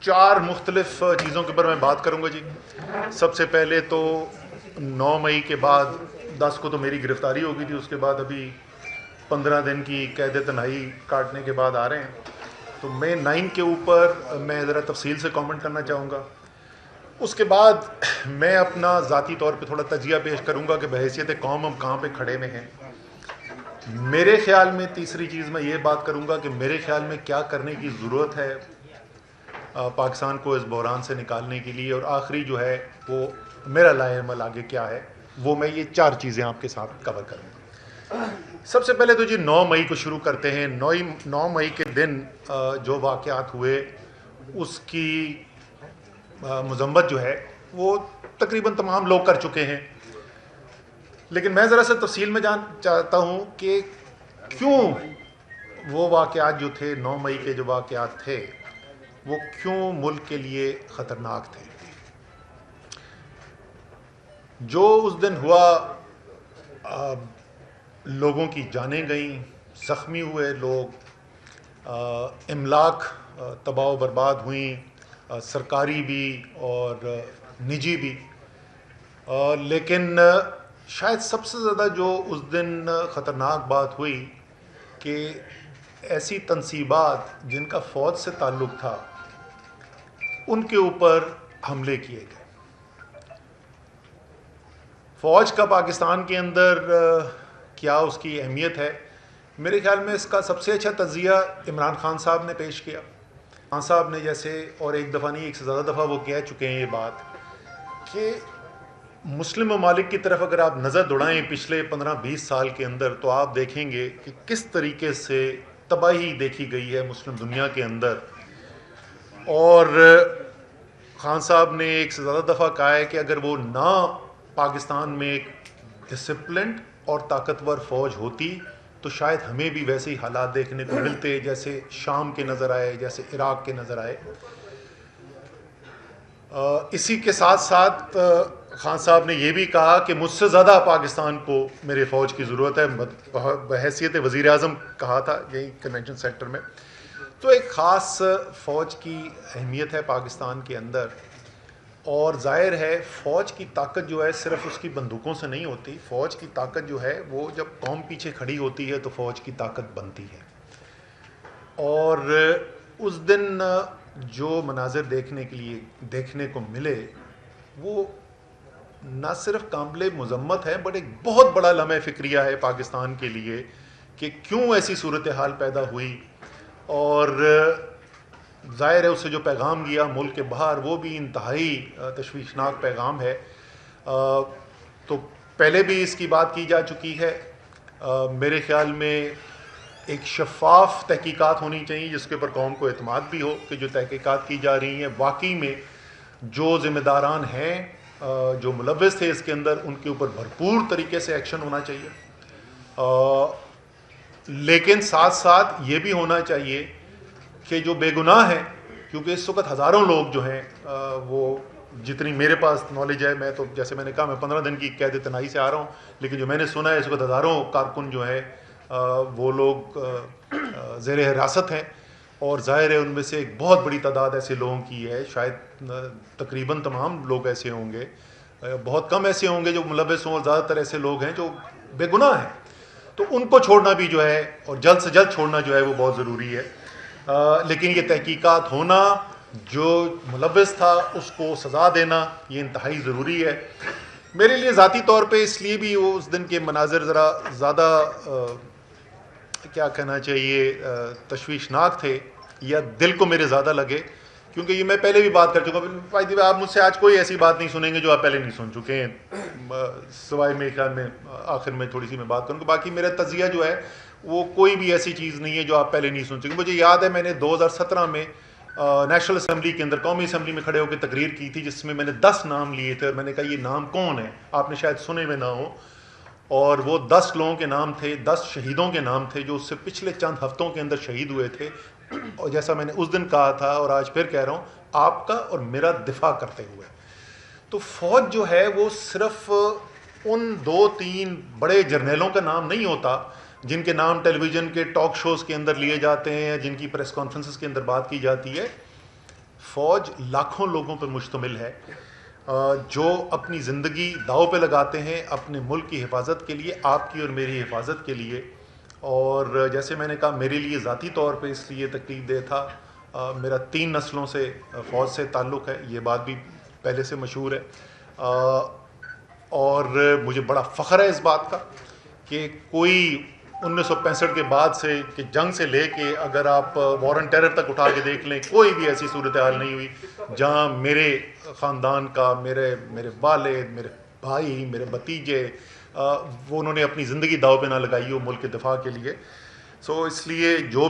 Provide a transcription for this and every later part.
4 مختلف چیزوں کے اوپر میں بات کروں گا جی. سب سے پہلے تو 9 مئی کے بعد 10 کو تو میری گرفتاری ہو گئی تھی, اس کے بعد ابھی 15 دن کی قید تنہائی کاٹنے کے بعد آ رہے ہیں, تو میں 9 کے اوپر میں ذرا تفصیل سے کامنٹ کرنا چاہوں گا. اس کے بعد میں اپنا ذاتی طور پہ تھوڑا تجزیہ پیش کروں گا کہ بحیثیت قوم ہم کہاں پہ کھڑے میں ہیں. میرے خیال میں تیسری چیز میں یہ بات کروں گا کہ میرے خیال میں کیا کرنے کی ضرورت ہے پاکستان کو اس بحران سے نکالنے کے لیے, اور آخری جو ہے وہ میرا لائحہ عمل آگے کیا ہے, وہ میں یہ 4 چیزیں آپ کے ساتھ کور کروں گا. سب سے پہلے تو جی 9 مئی کو شروع کرتے ہیں. 9 مئی کے دن جو واقعات ہوئے اس کی مذمت جو ہے وہ تقریباً تمام لوگ کر چکے ہیں, لیکن میں ذرا سا تفصیل میں جان چاہتا ہوں کہ کیوں وہ واقعات جو تھے 9 مئی کے جو واقعات تھے وہ کیوں ملک کے لیے خطرناک تھے. جو اس دن ہوا, لوگوں کی جانیں گئیں, زخمی ہوئے لوگ, املاک تباہ و برباد ہوئیں, سرکاری بھی اور نجی بھی, لیکن شاید سب سے زیادہ جو اس دن خطرناک بات ہوئی کہ ایسی تنصیبات جن کا فوج سے تعلق تھا ان کے اوپر حملے کیے گئے. فوج کا پاکستان کے اندر کیا اس کی اہمیت ہے, میرے خیال میں اس کا سب سے اچھا تجزیہ عمران خان صاحب نے پیش کیا. خان صاحب نے جیسے, اور ایک دفعہ نہیں ایک سے زیادہ دفعہ وہ کہہ چکے ہیں یہ بات, کہ مسلم ممالک کی طرف اگر آپ نظر دوڑائیں پچھلے 15-20 سال کے اندر تو آپ دیکھیں گے کہ کس طریقے سے تباہی دیکھی گئی ہے مسلم دنیا کے اندر. اور خان صاحب نے ایک سے زیادہ دفعہ کہا ہے کہ اگر وہ نہ پاکستان میں ایک ڈسپلنڈ اور طاقتور فوج ہوتی تو شاید ہمیں بھی ویسے ہی حالات دیکھنے کو ملتے جیسے شام کے نظر آئے, جیسے عراق کے نظر آئے. اسی کے ساتھ ساتھ خان صاحب نے یہ بھی کہا کہ مجھ سے زیادہ پاکستان کو میرے فوج کی ضرورت ہے, بحیثیت وزیر اعظم کہا تھا یہی کنونشن سینٹر میں. تو ایک خاص فوج کی اہمیت ہے پاکستان کے اندر, اور ظاہر ہے فوج کی طاقت جو ہے صرف اس کی بندوقوں سے نہیں ہوتی. فوج کی طاقت جو ہے وہ جب قوم پیچھے کھڑی ہوتی ہے تو فوج کی طاقت بنتی ہے. اور اس دن جو مناظر دیکھنے کو ملے وہ نہ صرف قابل مذمت ہے بٹ ایک بہت بڑا لمحہ فکریہ ہے پاکستان کے لیے کہ کیوں ایسی صورتحال پیدا ہوئی, اور ظاہر ہے اس سے جو پیغام گیا ملک کے باہر وہ بھی انتہائی تشویشناک پیغام ہے. تو پہلے بھی اس کی بات کی جا چکی ہے. میرے خیال میں ایک شفاف تحقیقات ہونی چاہیے جس کے اوپر قوم کو اعتماد بھی ہو کہ جو تحقیقات کی جا رہی ہیں واقعی میں جو ذمہ داران ہیں, جو ملوث تھے اس کے اندر, ان کے اوپر بھرپور طریقے سے ایکشن ہونا چاہیے. لیکن ساتھ ساتھ یہ بھی ہونا چاہیے کہ جو بے گناہ ہیں, کیونکہ اس وقت ہزاروں لوگ جو ہیں وہ جتنی میرے پاس نالج ہے, میں تو جیسے میں نے کہا میں 15 دن کی قید تنہائی سے آ رہا ہوں, لیکن جو میں نے سنا ہے اس وقت ہزاروں کارکن جو ہیں وہ لوگ زیر حراست ہیں, اور ظاہر ہے ان میں سے ایک بہت بڑی تعداد ایسے لوگوں کی ہے, شاید تقریباً تمام لوگ ایسے ہوں گے, بہت کم ایسے ہوں گے جو ملوث ہوں, اور زیادہ تر ایسے لوگ ہیں جو بے گناہ ہیں. تو ان کو چھوڑنا بھی جو ہے, اور جلد سے جلد چھوڑنا جو ہے وہ بہت ضروری ہے. لیکن یہ تحقیقات ہونا, جو ملوث تھا اس کو سزا دینا, یہ انتہائی ضروری ہے. میرے لیے ذاتی طور پہ اس لیے بھی وہ اس دن کے مناظر ذرا زیادہ کیا کہنا چاہیے تشویشناک تھے, یا دل کو میرے زیادہ لگے, کیونکہ یہ میں پہلے بھی بات کر چکا ہوں. آپ مجھ سے آج کوئی ایسی بات نہیں سنیں گے جو آپ پہلے نہیں سن چکے ہیں, سوائے میرے خیال میں آخر میں تھوڑی سی میں بات کروں گا. باقی میرا تجزیہ جو ہے وہ کوئی بھی ایسی چیز نہیں ہے جو آپ پہلے نہیں سن چکے. مجھے یاد ہے میں نے 2017 میں نیشنل اسمبلی کے اندر, قومی اسمبلی میں کھڑے ہو کے تقریر کی تھی جس میں نے 10 نام لیے تھے, اور میں نے کہا یہ نام کون ہے, آپ نے شاید سنے ہوئے نہ ہو. اور وہ 10 لوگوں کے نام تھے, 10 شہیدوں کے نام تھے جو اس سے پچھلے چند ہفتوں کے اندر شہید ہوئے تھے. اور جیسا میں نے اس دن کہا تھا اور آج پھر کہہ رہا ہوں, آپ کا اور میرا دفاع کرتے ہوئے, تو فوج جو ہے وہ صرف ان 2-3 بڑے جرنیلوں کا نام نہیں ہوتا جن کے نام ٹیلی ویژن کے ٹاک شوز کے اندر لیے جاتے ہیں, جن کی پریس کانفرنسز کے اندر بات کی جاتی ہے. فوج لاکھوں لوگوں پر مشتمل ہے جو اپنی زندگی داؤ پہ لگاتے ہیں اپنے ملک کی حفاظت کے لیے، آپ کی اور میری حفاظت کے لیے. اور جیسے میں نے کہا میرے لیے ذاتی طور پہ اس لیے تکلیف دہ تھا، میرا 3 نسلوں سے فوج سے تعلق ہے، یہ بات بھی پہلے سے مشہور ہے. اور مجھے بڑا فخر ہے اس بات کا کہ کوئی 1965 کے بعد سے کہ جنگ سے لے کے اگر آپ وار آن ٹیرر تک اٹھا کے دیکھ لیں، کوئی بھی ایسی صورتحال نہیں ہوئی جہاں میرے خاندان کا، میرے والد، میرے بھائی، میرے بھتیجے، وہ انہوں نے اپنی زندگی داؤ پہ نہ لگائی ہو ملک کے دفاع کے لیے. سو اس لیے جو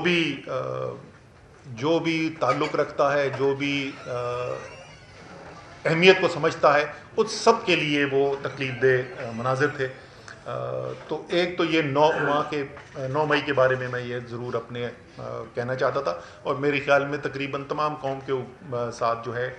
بھی تعلق رکھتا ہے، جو بھی اہمیت کو سمجھتا ہے، اس سب کے لیے وہ تکلیف دہ مناظر تھے. تو ایک تو یہ 9 مئی کے بارے میں یہ ضرور اپنے کہنا چاہتا تھا، اور میرے خیال میں تقریباً تمام قوم کے ساتھ جو ہے